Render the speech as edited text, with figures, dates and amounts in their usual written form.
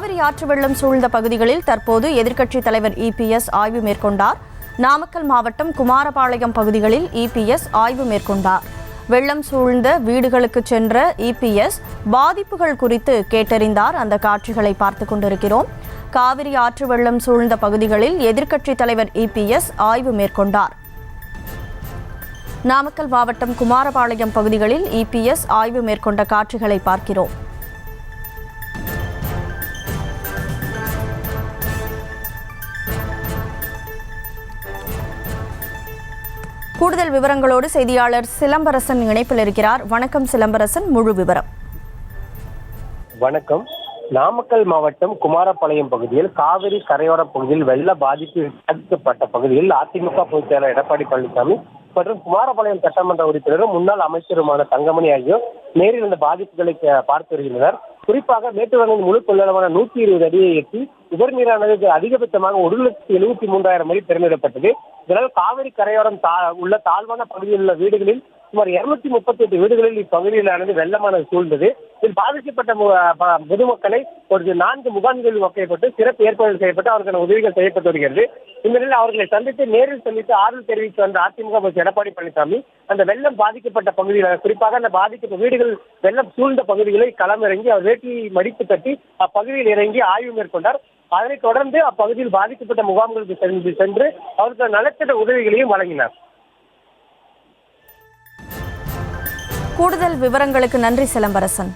காவிரி ஆற்று வெள்ளம் சூழ்ந்த பகுதிகளில் தற்போது எதிர்க்கட்சித் தலைவர் இபிஎஸ் ஆய்வு மேற்கொண்டார். நாமக்கல் மாவட்டம் குமாரபாளையம் பகுதிகளில் இபிஎஸ் ஆய்வு மேற்கொண்டார். வெள்ளம் சூழ்ந்த வீடுகளுக்கு சென்ற இபிஎஸ் பாதிப்புகள் குறித்து கேட்டறிந்தார். அந்த காட்சிகளை பார்த்துக் கொண்டிருக்கிறோம். காவிரி ஆற்று வெள்ளம் சூழ்ந்த பகுதிகளில் எதிர்க்கட்சித் தலைவர் இபிஎஸ் ஆய்வு மேற்கொண்டார். நாமக்கல் மாவட்டம் குமாரபாளையம் பகுதிகளில் இபிஎஸ் ஆய்வு மேற்கொண்ட காட்சிகளை பார்க்கிறோம். கூடுதல் விவரங்களோடு செய்தியாளர் சிலம்பரசன் இணைப்பில் இருக்கிறார். வணக்கம் சிலம்பரசன், முழு விவரம். வணக்கம். நாமக்கல் மாவட்டம் குமாரபாளையம் பகுதியில் காவிரி கரையோர பகுதியில் வெள்ள பாதிக்கப்பட்ட பகுதியில் அதிமுக பொதுச் செயலாளர் எடப்பாடி பழனிசாமி மற்றும் குமாரபாளையம் சட்டமன்ற உறுப்பினரும் முன்னாள் அமைச்சருமான தங்கமணி ஆகியோர் நேரில் இந்த பாதிப்புகளை பார்த்து வருகின்றனர். குறிப்பாக மேட்டூர் அணையின் முழு கொள்ளளவான 120 அடியை எட்டி உபரி நீரானது அதிகபட்சமாக 1,73,000 அடி திறந்துவிடப்பட்டது. இதனால் காவிரி கரையோரம் உள்ள தாழ்வான பகுதியில் உள்ள வீடுகளில் சுமார் 238 வீடுகளில் இப்பகுதியிலானது வெள்ளமானது சூழ்ந்தது. இதில் பாதிக்கப்பட்ட பொதுமக்களை ஒரு 4 முகாம்களில் வைக்கப்பட்டு சிறப்பு ஏற்பாடுகள் செய்யப்பட்டு அவர்களுக்கான உதவிகள் செய்யப்பட்டு வருகிறது. இந்த நிலையில் அவர்களை நேரில் சந்தித்து ஆறுதல் தெரிவித்து வந்த அதிமுக அமைச்சர் எடப்பாடி பழனிசாமி அந்த வெள்ளம் பாதிக்கப்பட்ட பகுதியில், குறிப்பாக அந்த பாதிக்கப்பட்ட வீடுகள் வெள்ளம் சூழ்ந்த பகுதிகளை களமிறங்கி அவர் வேட்டியை மடித்து கட்டி அப்பகுதியில் இறங்கி ஆய்வு மேற்கொண்டார். அதனைத் தொடர்ந்து அப்பகுதியில் பாதிக்கப்பட்ட முகாம்களுக்கு சென்று அவருக்கு நலத்திட்ட உதவிகளையும் வழங்கினார். கூடுதல் விவரங்களுக்கு நன்றி சிலம்பரசன்.